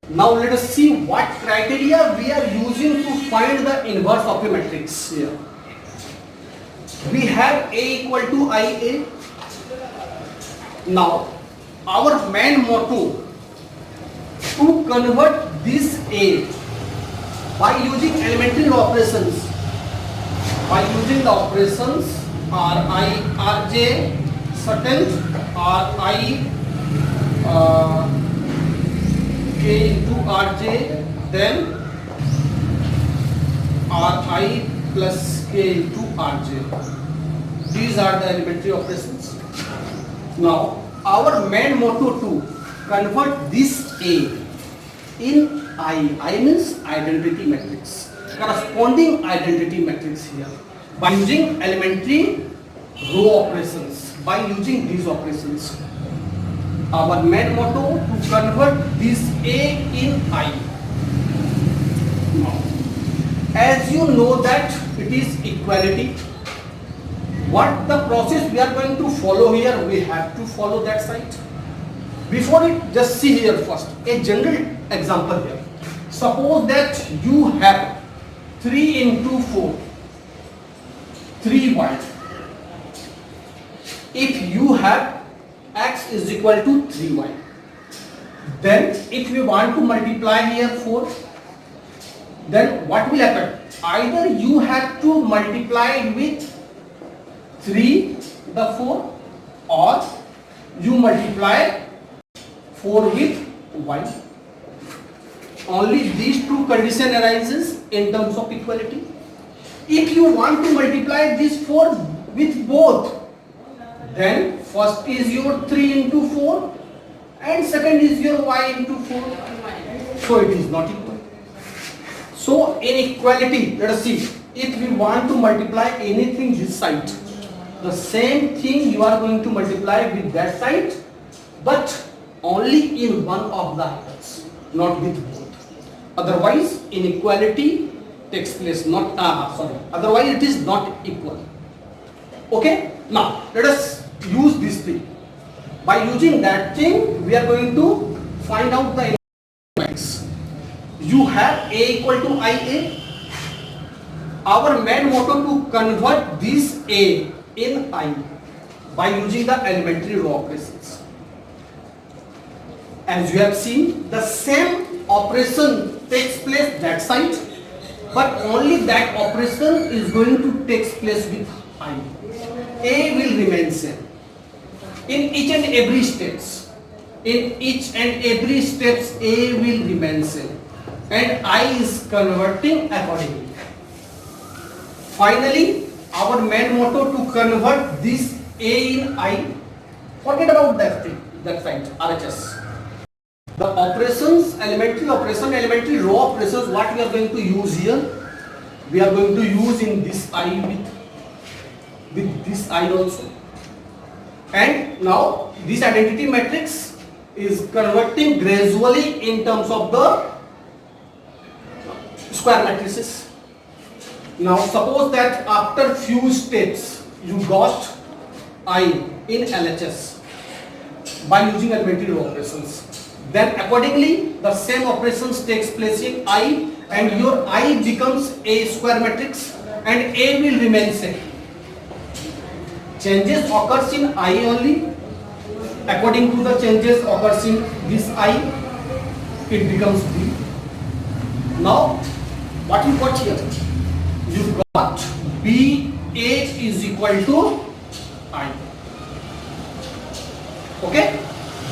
Now let us see what criteria we are using to find the inverse of a matrix here. We have A equal to IA. Now our main motto to convert this A by using elementary operations, by using the operations Ri, Rj, certain Ri K into Rj, then Ri plus K into Rj. These are the elementary operations. Now our main motto to convert this A in I means identity matrix, corresponding identity matrix here, by using elementary row operations, by using these operations. Our main motto to convert this A in I. Now, as you know that it is equality, what the process we are going to follow here, we have to follow that side. Before it, just see here first a general example here. Suppose that you have 3 into 4, 3y. If you have x is equal to 3y, then if we want to multiply here 4, then what will happen? Either you have to multiply it with 3 the 4, or you multiply 4 with 1. Only these two conditions arises in terms of equality. If you want to multiply this 4 with both, then first is your 3 into 4 and second is your y into 4. So it is not equal. So in equality, let us see, if we want to multiply anything this side, the same thing you are going to multiply with that side, but only in one of the items, not with both. Otherwise inequality takes place, not otherwise it is not equal. Okay, now let us use this thing. By using that thing, we are going to find out the matrix. You have A equal to IA. Our main motto to convert this A in I by using the elementary row operations. As you have seen, the same operation takes place that side, but only that operation is going to take place with I. A will remain same in each and every steps. In each and every steps, A will remain same, and I is converting accordingly. Finally, our main motto to convert this A in I. Forget about that thing, that side, RHS. The operations, elementary row operations, what we are going to use here, we are going to use in this I with this I also. And now this identity matrix is converting gradually in terms of the square matrices. Now suppose that after few steps you got I in LHS by using elementary row operations. Then accordingly the same operations takes place in I, and your I becomes a square matrix and A will remain same. Changes occurs in I only. According to the changes occurs in this I, it becomes B. Now what you got here? You got BA is equal to I. Okay?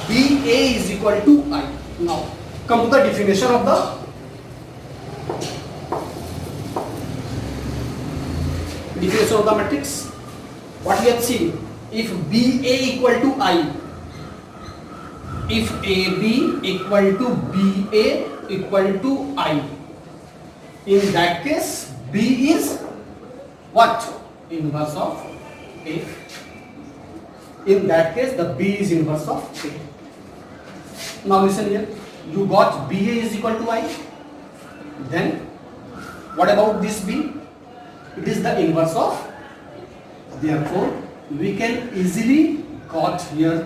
BA is equal to I. Now come to the definition of the matrix. What we have seen, if BA equal to I, if AB equal to BA equal to I, in that case B is what? Inverse of A. In that case the B is inverse of A. Now listen here, you got BA is equal to I, then what about this B? It is the inverse of, therefore we can easily got here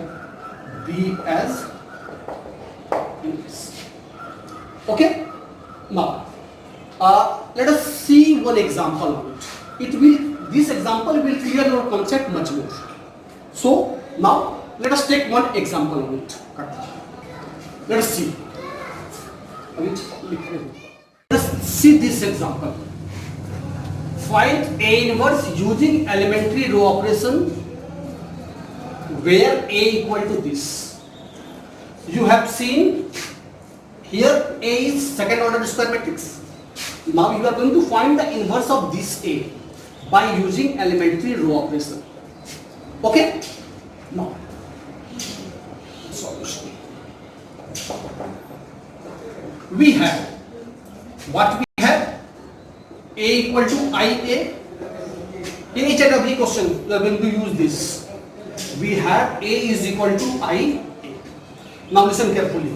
B as inverse. Okay. Now, let us see one example of it. This example will clear your concept much more. So now let us take one example of it. Let us see. Let us see this example. Find A inverse using elementary row operation where A equal to this. You have seen here A is second order square matrix. Now you are going to find the inverse of this A by using elementary row operation. Okay? Now, solution. We have what we have? A equal to IA. In each and every question we are going to use this. We have A is equal to IA. Now listen carefully.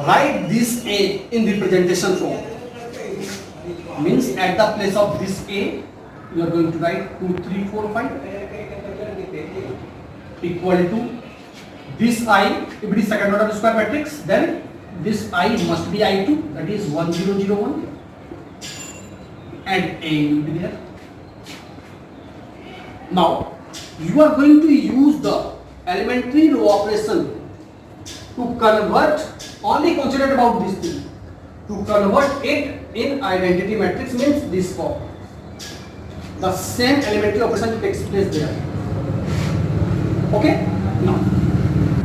Write this A in representation form. Means at the place of this A, you are going to write 2, 3, 4, 5 equal to this I. If it is second order square matrix, then this I must be I2, that is 1, 0, 0, 1, and A will be there. Now you are going to use the elementary row operation to convert. Only consider about this thing. To convert it in identity matrix means this form. The same elementary operation takes place there. Okay? Now,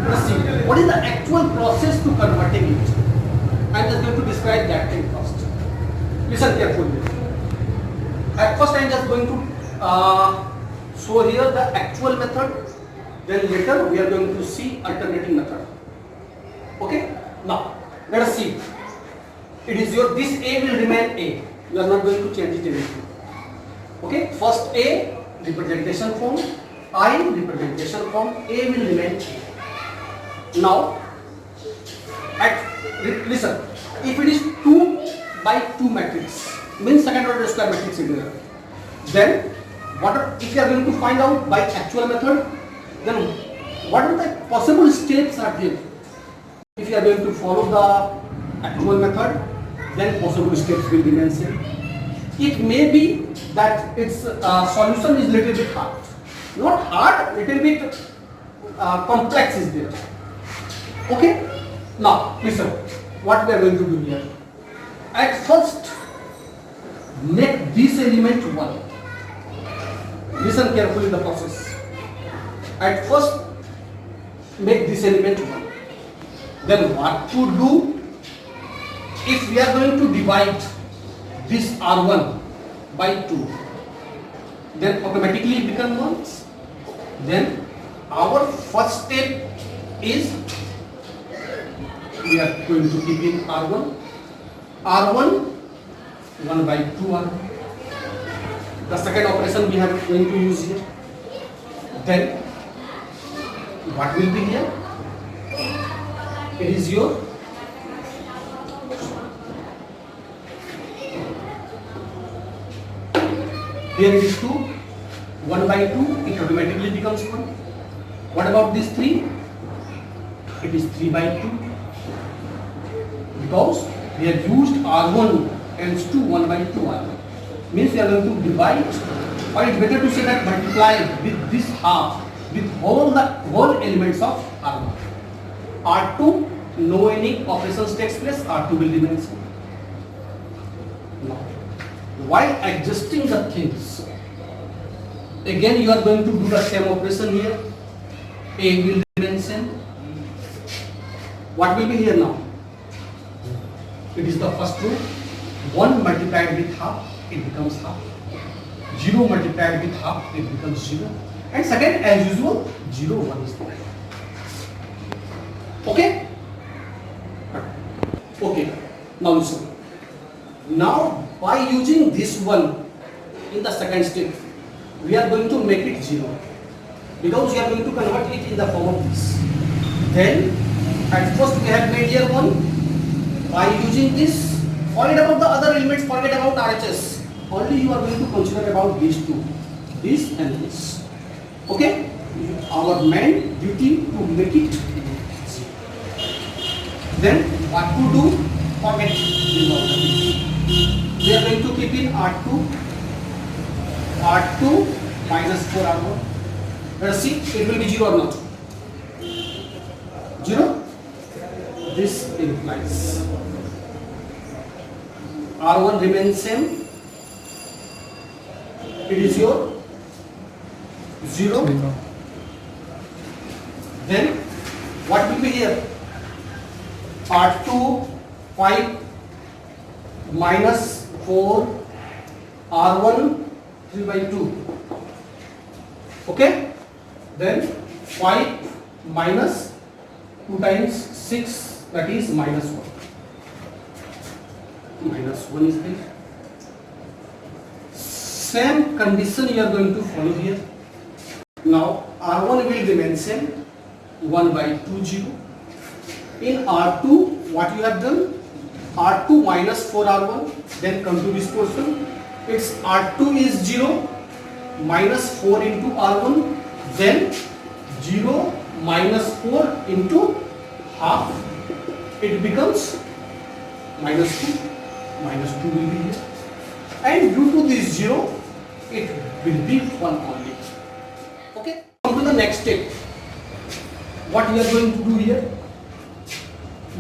let's see. What is the actual process to converting it? I am just going to describe that thing first. Listen carefully. At first I am just going to show here the actual method. Then later we are going to see alternating method. Okay? Now, let us see. It is your, this A will remain A. You are not going to change it anything. Okay? First A, representation form. I, representation form. A will remain A. Now, listen. If it is 2 by 2 matrix, means second order square matrix is there. Then, if you are going to find out by actual method, then what are the possible steps are there? If you are going to follow the actual method, then possible steps will be mentioned. It may be that its solution is little bit hard. Not hard, little bit complex is there. Okay? Now, listen, what we are going to do here. At first, make this element 1. Listen carefully the process. At first, make this element 1. Then what to do? If we are going to divide this R1 by 2, then automatically it becomes 1. Then our first step is we are going to keep in R1. R1 1 by 2 R1. The second operation we are going to use here. Then what will be here? It is your here it is 2, 1 by 2, it automatically becomes 1. What about this 3? It is 3 by 2. Because we have used R1 and 2, 1 by 2 R1. Means we are going to divide, or it's better to say that multiply with this half, with all elements of R1. R2, no any operations takes place, R2 will remain same. Now, while adjusting the things, again you are going to do the same operation here. A will remain same. What will be here now? It is the first row. 1 multiplied with half, it becomes half. 0 multiplied with half, it becomes 0. And second, as usual, 0, 1 is there. Okay? Okay. Now listen. Now, by using this one in the second step, we are going to make it 0. Because we are going to convert it in the form of this. Then, at first we have made here 1. By using this, forget about the other elements, forget about RHS. Only you are going to consider about these two. This and this. Okay? Our main duty to make it 0. Then what to do? Forget these all. We are going to keep in R2 minus 4R1. Let us see, it will be 0 or not? 0. This implies R1 remains same. It is your 0. Then what will be here? R2 5 minus 4 R1 3 by 2. Okay? Then 5 minus 2 times 6, that is minus 1. Minus 1 is there. Same condition you are going to follow here. Now R1 will remain same, 1 by 2 0. In R2, what you have done? R2 minus 4R1, then come to this portion. Its R2 is 0, minus 4 into R1, then 0 minus 4 into half. It becomes minus 2. Minus 2 will be here. And due to this 0, it will be 1 only. Okay? Come to the next step. What we are going to do here?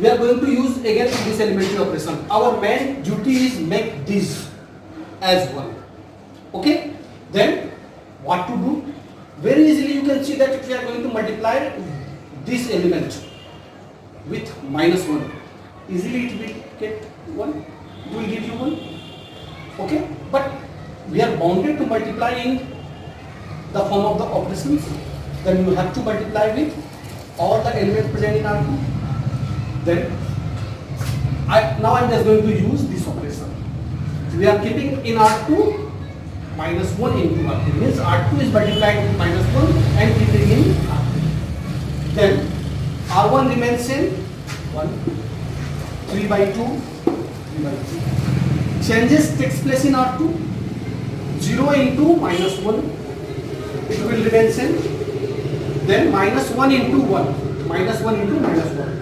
We are going to use again this elementary operation. Our main duty is make this as 1. Okay? Then what to do? Very easily you can see that we are going to multiply this element with minus 1. Easily it will get 1. It will give you 1. Okay? But we are bounded to multiply in the form of the operations. Then you have to multiply with all the elements present in R2. Then now I am just going to use this operation. We are keeping in R2 minus 1 into R2. Means R2 is multiplied with minus 1 and keeping in R2. Then R1 remains same, 1, 3 by 2, 3 by 2. Changes takes place in R2, 0 into minus 1, it will remain same. Then minus 1 into 1, minus 1 into minus 1.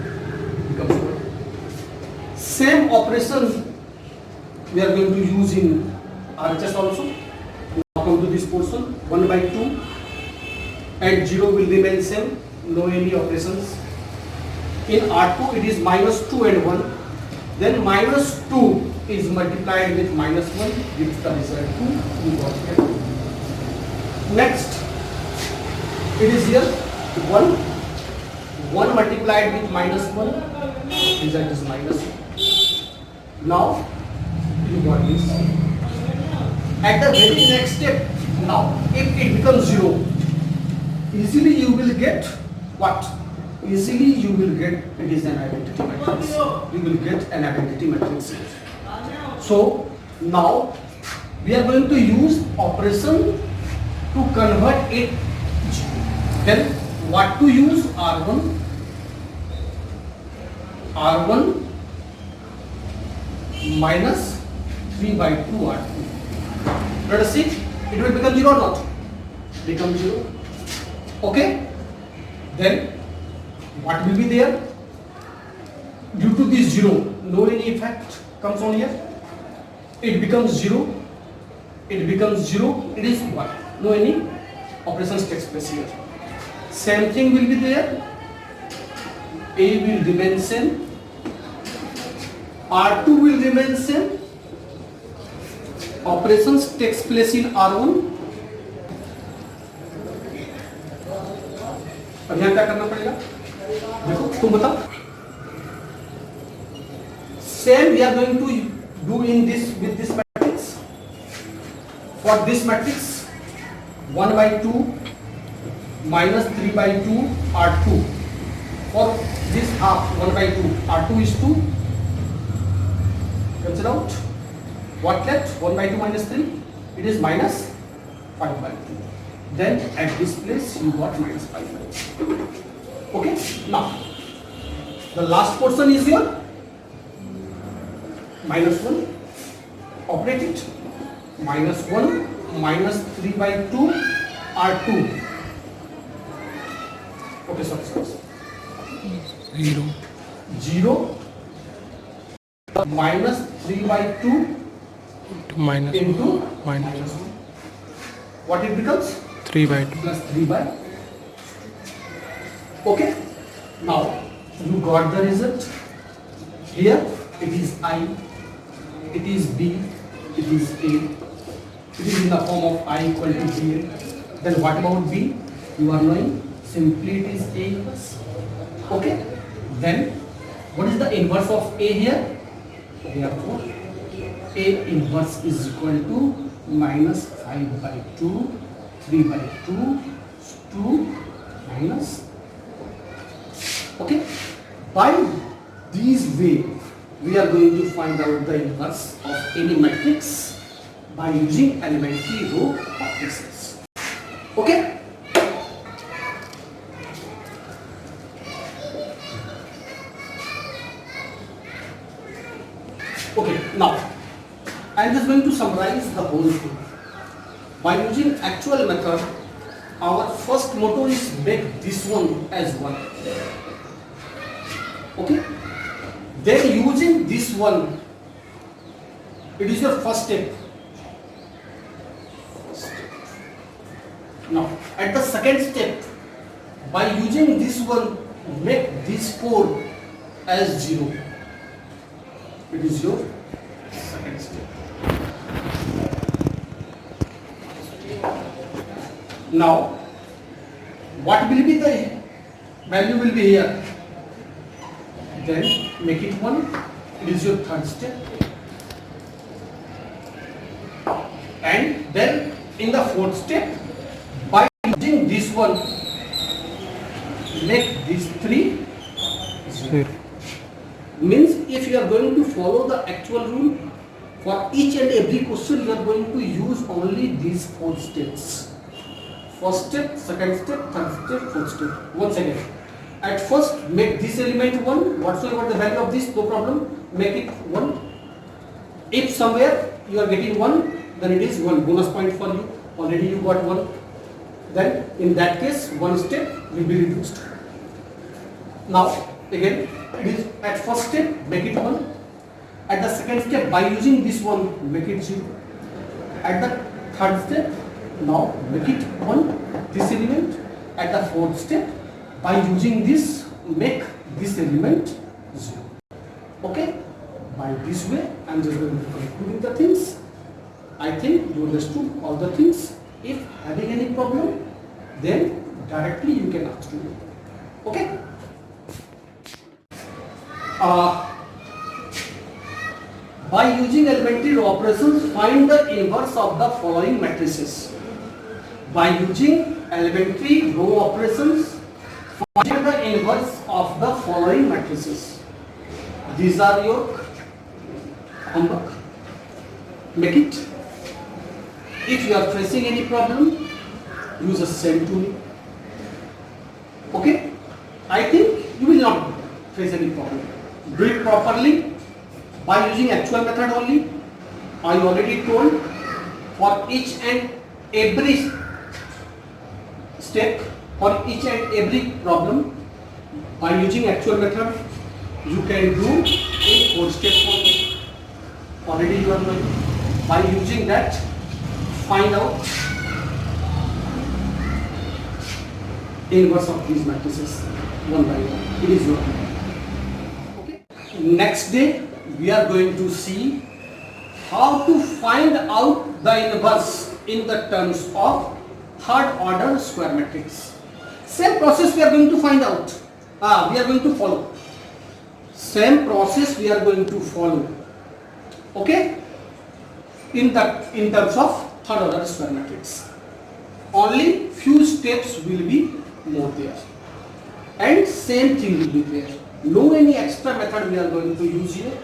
Same operation we are going to use in RHS also. Now come to this portion, 1 by 2 and 0 will remain same, no any operations. In R2 it is minus 2 and 1. Then minus 2 is multiplied with minus 1 gives the result 2. We got here. Next, it is here 1. 1 multiplied with minus 1, result is minus 1. Now, you got this. At the very next step, now, if it becomes 0, easily you will get what? Easily you will get, it is an identity matrix. You will get an identity matrix. So, now, we are going to use operation to convert it. Then, what to use? R1 minus 3 by 2 R2. Let us see, it will become 0 or not? Become 0. Okay? Then, what will be there? Due to this 0, no any effect comes on here. It becomes 0. It becomes 0. It is 1. No any operations takes place here. Same thing will be there. A will remain same. R2 will remain same. Operations takes place in R1. अब यहाँ क्या करना पड़ेगा? देखो तुम बताओ. Same we are going to do in this with this matrix. For this matrix, 1 by 2 minus 3 by 2 R2. For this half 1 by 2 R2 is 2. Cancel out. What left? 1 by 2 minus 3. It is minus 5 by 2. Then at this place you got minus 5 by 2. Okay. Now the last portion is your minus 1. Operate it. Minus 1 minus 3 by 2 R2. Okay, sorry. 0. 0 minus 3 by 2 minus into minus what it becomes 3 by 2. plus 3 by. Okay, now you got the result. Here it is I, it is B, it is A, it is in the form of I equal to B. Then what about B? You are knowing, simply it is A inverse. Okay, then what is the inverse of A here? Therefore A inverse is equal to minus 5 by 2, 3 by 2, 2 minus. Okay, by this way we are going to find out the inverse of any matrix by using elementary row matrices. Okay, okay, now I am just going to summarize the whole thing. By using actual method, our first motto is make this one as 1. Okay, then using this one, it is your first step. Now at the second step, by using this one, make this 4 as 0. It is your second step. Now what will be the value will be here? Then make it 1. It is your third step. And then in the fourth step, by using this one, make this 3 0. Means if you are going to follow the actual rule, for each and every question you are going to use only these 4 steps. First step, second step, third step, fourth step. Once again, at first make this element 1, whatsoever the value of this, no problem, make it 1. If somewhere you are getting 1, then it is 1 bonus point for you, already you got 1. Then in that case, 1 step will be reduced. Now again, it is at first step, make it 1. At the second step, by using this one, make it 0. At the third step, now make it 1, this element. At the fourth step, by using this, make this element 0. Okay, by this way I am just going to conclude the things. I think you understood all the things. If having any problem, then directly you can ask me. Okay, by using elementary row operations, find the inverse of the following matrices. By using elementary row operations, find the inverse of the following matrices. These are your homework. Make it. If you are facing any problem, you just send to me. Okay? I think you will not face any problem. Do it properly by using actual method only. I already told, for each and every step, for each and every problem, by using actual method, you can do in 4 steps only. Already you are knowing. By using that, find out inverse of these matrices one by one. It is your homework. Okay. Next day we are going to see how to find out the inverse in the terms of third order square matrix. Same process we are going to find out. We are going to follow. Same process we are going to follow. Okay? In terms of third order square matrix. Only few steps will be more there. And same thing will be there. No any extra method we are going to use here.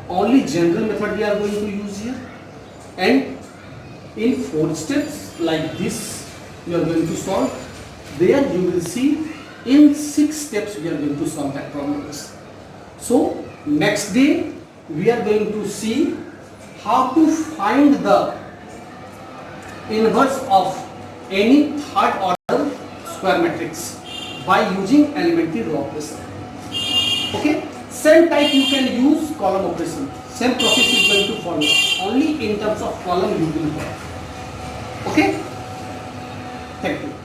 Only general method we are going to use here. And in 4 steps like this, you are going to solve. There you will see in 6 steps we are going to solve that problem. So next day we are going to see how to find the inverse of any third order square matrix by using elementary row operation. Okay, Same type you can use column operation. Same process is going to follow. Only in terms of column you will follow. Okay? Thank you.